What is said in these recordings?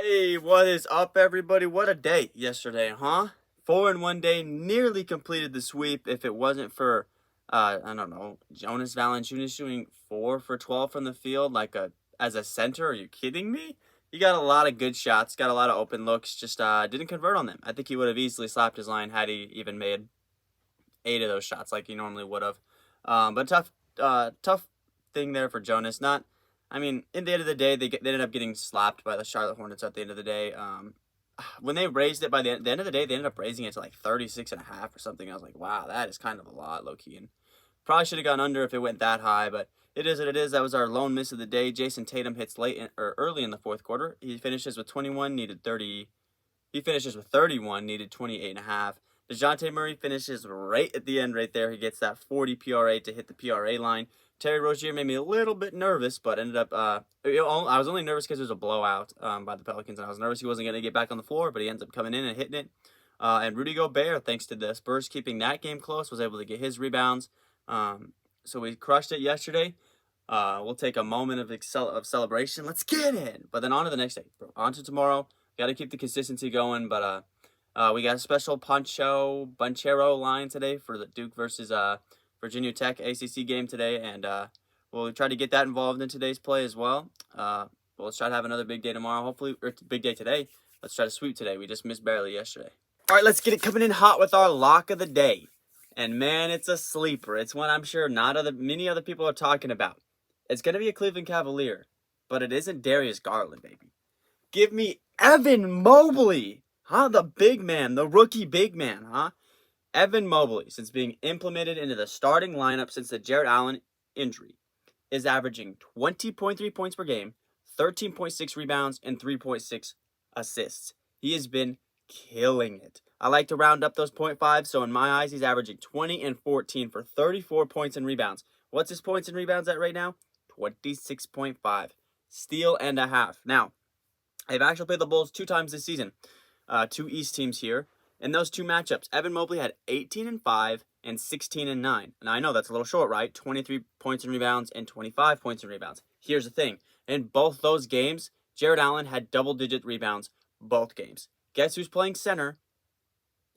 Hey, what is up, everybody? What a day yesterday, huh? 4 in 1 day, nearly completed the sweep. If it wasn't for, I don't know, Jonas Valanciunas shooting 4 for 12 from the field, as a center. Are you kidding me? He got a lot of good shots, got a lot of open looks, just didn't convert on them. I think he would have easily slapped his line had he even made 8 of those shots like he normally would have. But tough thing there for Jonas. I mean, in the end of the day, they ended up getting slapped by the Charlotte Hornets at the end of the day. When they raised it by the end of the day, they ended up raising it to like 36.5 or something. I was like, wow, that is kind of a lot, low key. And probably should have gone under if it went that high, but it is what it is. That was our lone miss of the day. Jason Tatum hits or early in the fourth quarter. He finishes with 21, needed 30. He finishes with 31, needed 28.5. DeJounte Murray finishes right at the end right there. He gets that 40 PRA to hit the PRA line. Terry Rozier made me a little bit nervous, but ended up, I was only nervous because it was a blowout by the Pelicans, and I was nervous he wasn't going to get back on the floor, but he ends up coming in and hitting it. And Rudy Gobert, thanks to the Spurs keeping that game close, was able to get his rebounds. So we crushed it yesterday. We'll take a moment of celebration. Let's get it! But then on to the next day. On to tomorrow. Got to keep the consistency going, but we got a special Banchero line today for the Duke versus Virginia Tech ACC game today, and we'll try to get that involved in today's play as well. Let's try to have another big day tomorrow, hopefully, or big day today. Let's try to sweep today. We just missed barely yesterday. All right, let's get it coming in hot with our lock of the day. And man, it's a sleeper. It's one I'm sure many other people are talking about. It's going to be a Cleveland Cavalier, but it isn't Darius Garland, baby. Give me Evan Mobley, huh? The big man, the rookie big man, huh? Evan Mobley, since being implemented into the starting lineup since the Jarrett Allen injury, is averaging 20.3 points per game, 13.6 rebounds, and 3.6 assists. He has been killing it. I like to round up those 0.5, so in my eyes, he's averaging 20 and 14 for 34 points and rebounds. What's his points and rebounds at right now? 26.5. Steal and a half. Now, I've actually played the Bulls 2 times this season. 2 East teams here. In those 2 matchups, Evan Mobley had 18 and 5 and 16 and 9. Now, I know that's a little short, right? 23 points and rebounds and 25 points and rebounds. Here's the thing. In both those games, Jarrett Allen had double-digit rebounds both games. Guess who's playing center?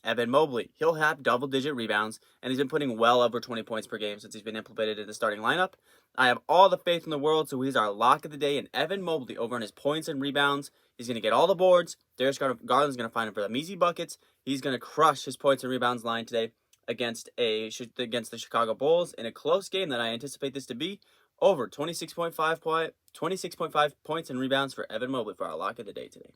Evan Mobley. He'll have double-digit rebounds, and he's been putting well over 20 points per game since he's been implemented in the starting lineup. I have all the faith in the world, so he's our lock of the day, and Evan Mobley over on his points and rebounds. He's going to get all the boards. Darius Garland's going to find him for the easy buckets. He's going to crush his points and rebounds line today against the Chicago Bulls in a close game that I anticipate this to be. Over 26.5 points and rebounds for Evan Mobley for our lock of the day today.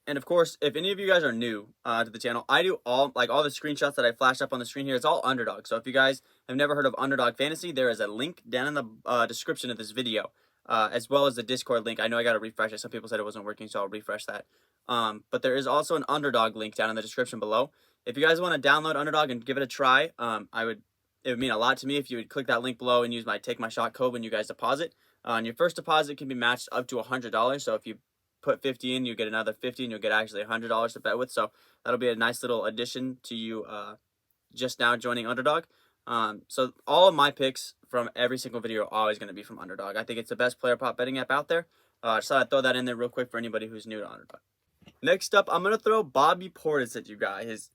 And of course, if any of you guys are new to the channel, I do all the screenshots that I flashed up on the screen here. It's all Underdog. So if you guys have never heard of Underdog Fantasy, there is a link down in the description of this video, as well as the Discord link. I know I got to refresh it. Some people said it wasn't working, so I'll refresh that. But there is also an Underdog link down in the description below. If you guys want to download Underdog and give it a try, it would mean a lot to me if you would click that link below and use my TAKEMYSHOT code when you guys deposit. And your first deposit can be matched up to $100. So if you put 50 in, you get another 50, and you'll get actually $100 to bet with. So that'll be a nice little addition to you just now joining Underdog. So all of my picks from every single video are always going to be from Underdog. I think it's the best player prop betting app out there. Just thought I'd throw that in there real quick for anybody who's new to Underdog. Next up, I'm going to throw Bobby Portis at you guys,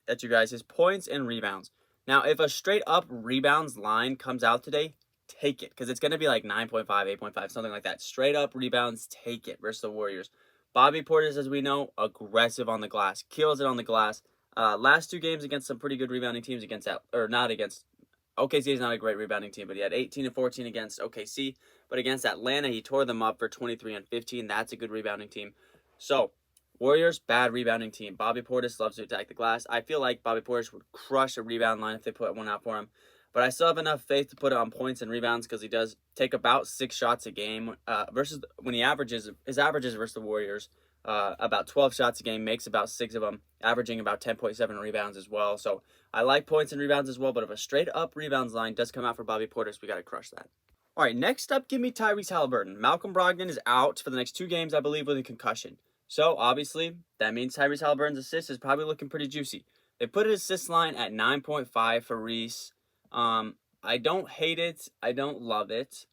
his points and rebounds. Now, if a straight up rebounds line comes out today, take it, because it's going to be like 9.5, 8.5, something like that. Straight up rebounds, take it versus the Warriors. Bobby Portis, as we know, aggressive on the glass, kills it on the glass. Last 2 games against some pretty good rebounding teams OKC is not a great rebounding team, but he had 18 and 14 against OKC. But against Atlanta, he tore them up for 23 and 15. That's a good rebounding team. So, Warriors, bad rebounding team. Bobby Portis loves to attack the glass. I feel like Bobby Portis would crush a rebound line if they put one out for him. But I still have enough faith to put it on points and rebounds because he does take about 6 shots a game versus when his averages versus the Warriors. About 12 shots a game, makes about 6 of them, averaging about 10.7 rebounds as well. So I like points and rebounds as well, but if a straight up rebounds line does come out for Bobby Portis, we got to crush that. All right, next up, give me Tyrese Haliburton. Malcolm Brogdon is out for the next 2 games, I believe, with a concussion. So obviously, that means Tyrese Haliburton's assist is probably looking pretty juicy. They put his assist line at 9.5 for Reese. I don't hate it. I don't love it.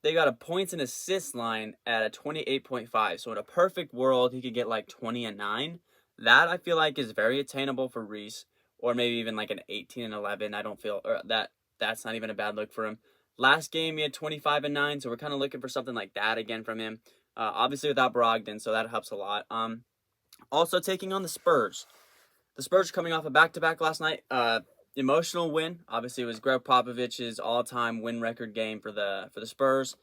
they got a points and assists line at a 28.5. So in a perfect world, he could get like 20 and 9. That I feel like is very attainable for Reese, or maybe even like an 18 and 11. I don't feel or that's not even a bad look for him. Last game he had 25 and 9, so we're kind of looking for something like that again from him. Obviously without Brogdon, so that helps a lot. Also taking on the Spurs. The Spurs coming off a back-to-back last night. Emotional win. Obviously, it was Greg Popovich's all-time win record game for the Spurs.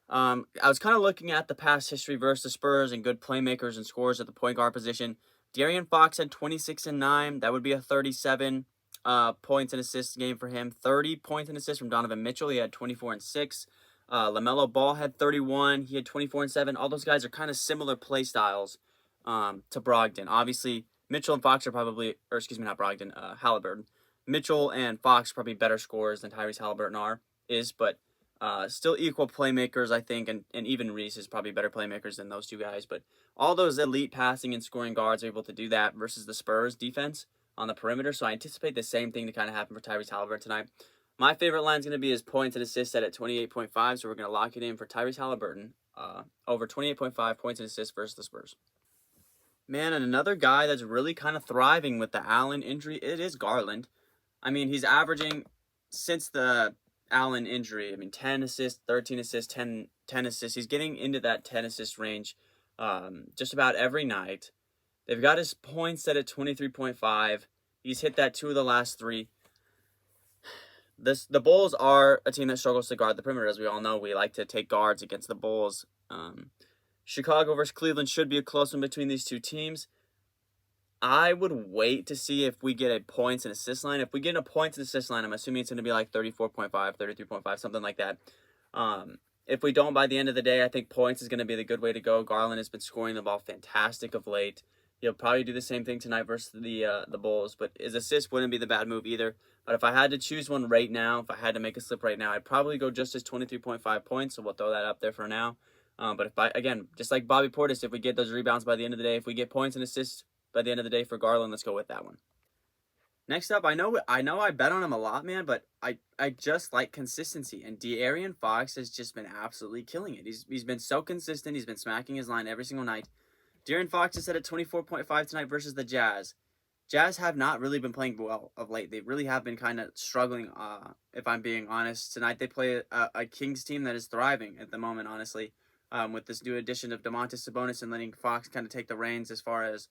I was kind of looking at the past history versus the Spurs and good playmakers and scorers at the point guard position. De'Aaron Fox had 26 and 9. That would be a 37 points and assists game for him. 30 points and assists from Donovan Mitchell. He had 24 and 6. LaMelo Ball had 31. He had 24 and 7. All those guys are kind of similar play styles to Brogdon. Obviously, Mitchell and Fox are probably, or excuse me, not Brogdon, Haliburton. Mitchell and Fox are probably better scorers than Tyrese Haliburton is, but still equal playmakers, I think, and even Reese is probably better playmakers than those two guys. But all those elite passing and scoring guards are able to do that versus the Spurs defense on the perimeter. So I anticipate the same thing to kind of happen for Tyrese Haliburton tonight. My favorite line is going to be his points and assists set at 28.5, so we're going to lock it in for Tyrese Haliburton over 28.5 points and assists versus the Spurs. Man, and another guy that's really kind of thriving with the Allen injury, it is Garland. I mean, he's averaging, since the Allen injury, 10 assists, 13 assists, 10 assists. He's getting into that 10 assist range just about every night. They've got his points set at 23.5. He's hit that 2 of the last 3. The Bulls are a team that struggles to guard the perimeter, as we all know. We like to take guards against the Bulls. Chicago versus Cleveland should be a close one between these two teams. I would wait to see if we get a points and assist line. If we get a points and assist line, I'm assuming it's going to be like 34.5, 33.5, something like that. If we don't by the end of the day, I think points is going to be the good way to go. Garland has been scoring the ball fantastic of late. He'll probably do the same thing tonight versus the Bulls, but his assist wouldn't be the bad move either. But if I had to choose one right now, if I had to make a slip right now, I'd probably go just as 23.5 points, so we'll throw that up there for now. But again, just like Bobby Portis, if we get those rebounds by the end of the day, if we get points and assists by the end of the day for Garland, let's go with that one. Next up, I know I bet on him a lot, man, but I just like consistency, and De'Aaron Fox has just been absolutely killing it. He's been so consistent. He's been smacking his line every single night. De'Aaron Fox is set at 24.5 tonight versus the Jazz. Jazz have not really been playing well of late. They really have been kind of struggling, if I'm being honest. Tonight they play a Kings team that is thriving at the moment, honestly, with this new addition of Domantas Sabonis and letting Fox kind of take the reins as far as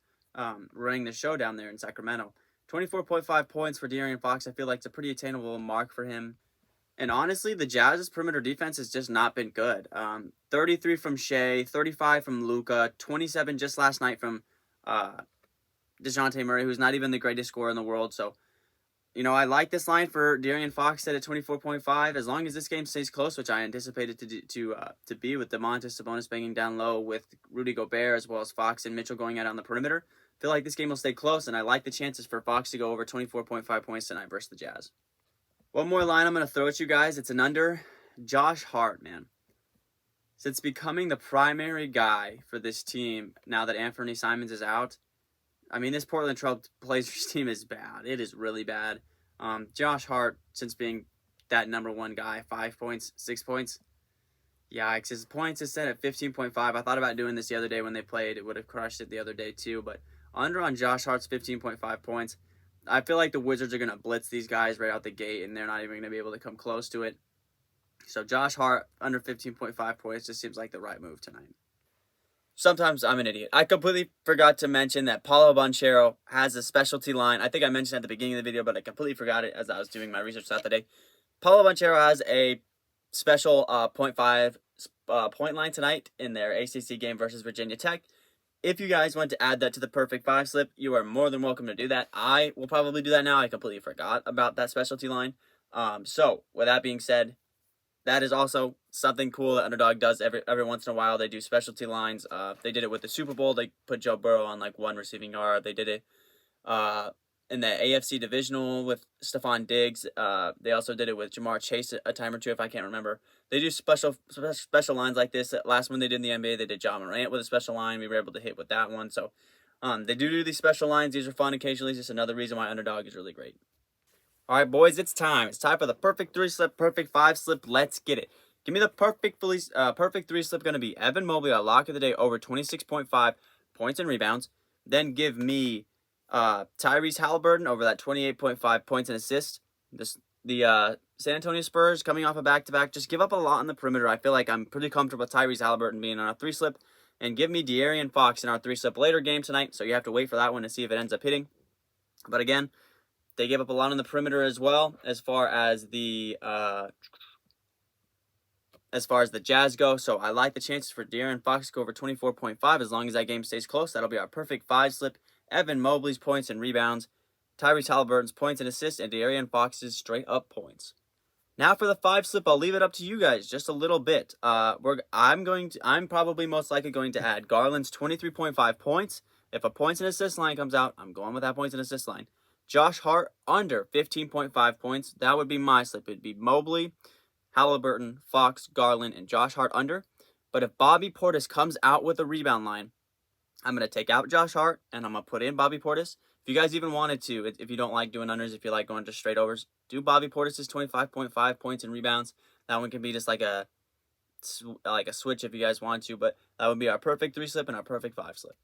running the show down there in Sacramento. 24.5 points for De'Aaron Fox. I feel like it's a pretty attainable mark for him. And honestly, the Jazz's perimeter defense has just not been good. 33 from Shea, 35 from Luka, 27 just last night from DeJounte Murray, who's not even the greatest scorer in the world. So, I like this line for De'Aaron Fox set at 24.5. As long as this game stays close, which I anticipated to be, with Domantas Sabonis banging down low, with Rudy Gobert as well as Fox and Mitchell going out on the perimeter, I feel like this game will stay close, and I like the chances for Fox to go over 24.5 points tonight versus the Jazz. One more line I'm going to throw at you guys. It's an under. Josh Hart, man. Since becoming the primary guy for this team now that Anthony Simons is out, this Portland Trail Blazers team is bad. It is really bad. Josh Hart, since being that number one guy, 5 points, 6 points. Yikes. His points is set at 15.5. I thought about doing this the other day when they played. It would have crushed it the other day too. But under on Josh Hart's 15.5 points. I feel like the Wizards are going to blitz these guys right out the gate, and they're not even going to be able to come close to it. So Josh Hart under 15.5 points just seems like the right move tonight. Sometimes I'm an idiot. I completely forgot to mention that Paolo Banchero has a specialty line. I think I mentioned at the beginning of the video, but I completely forgot it as I was doing my research throughout the day. Paolo Banchero has a special 0.5 point line tonight in their ACC game versus Virginia Tech. If you guys want to add that to the Perfect 5 slip, you are more than welcome to do that. I will probably do that now. I completely forgot about that specialty line. So, with that being said, that is also something cool that Underdog does every once in a while. They do specialty lines. They did it with the Super Bowl. They put Joe Burrow on like one receiving yard. They did it in the AFC Divisional with Stephon Diggs. They also did it with Jamar Chase a time or two, if I can't remember. They do special lines like this. Last one they did in the NBA, they did Ja Morant with a special line. We were able to hit with that one. So they do these special lines. These are fun occasionally. It's just another reason why Underdog is really great. All right, boys, it's time. It's time for the Perfect 3 slip, Perfect 5 slip. Let's get it. Give me the perfect three slip going to be Evan Mobley, our lock of the day, over 26.5 points and rebounds. Then give me Tyrese Haliburton over that 28.5 points and assists. The San Antonio Spurs coming off a back-to-back just give up a lot on the perimeter. I feel like I'm pretty comfortable with Tyrese Haliburton being on a three slip. And give me De'Aaron Fox in our three slip later game tonight. So you have to wait for that one to see if it ends up hitting. But again, they gave up a lot on the perimeter as well as far as the Jazz go. So I like the chances for De'Aaron Fox to go over 24.5 as long as that game stays close. That'll be our perfect five slip. Evan Mobley's points and rebounds, Tyrese Haliburton's points and assists, and De'Aaron Fox's straight up points. Now for the five slip, I'll leave it up to you guys just a little bit. I'm probably most likely going to add Garland's 23.5 points. If a points and assist line comes out, I'm going with that points and assist line. Josh Hart under 15.5 points. That would be my slip. It'd be Mobley, Haliburton, Fox, Garland, and Josh Hart under. But if Bobby Portis comes out with a rebound line, I'm going to take out Josh Hart, and I'm going to put in Bobby Portis. If you guys even wanted to, if you don't like doing unders, if you like going just straight overs, do Bobby Portis' 25.5 points and rebounds. That one can be just like a switch if you guys want to, but that would be our perfect three slip and our perfect five slip.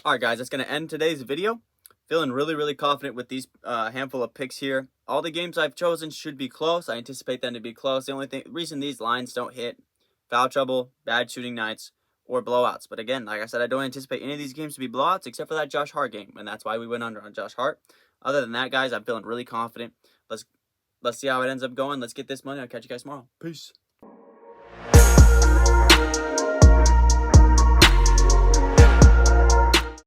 All right, guys, that's going to end today's video. Feeling really, really confident with these handful of picks here. All the games I've chosen should be close. I anticipate them to be close. The only reason these lines don't hit, foul trouble, bad shooting nights, or blowouts. But again, like I said, I don't anticipate any of these games to be blowouts except for that Josh Hart game, and that's why we went under on Josh Hart. Other than that, guys, I'm feeling really confident. Let's see how it ends up going. Let's get this money. I'll catch you guys tomorrow. Peace.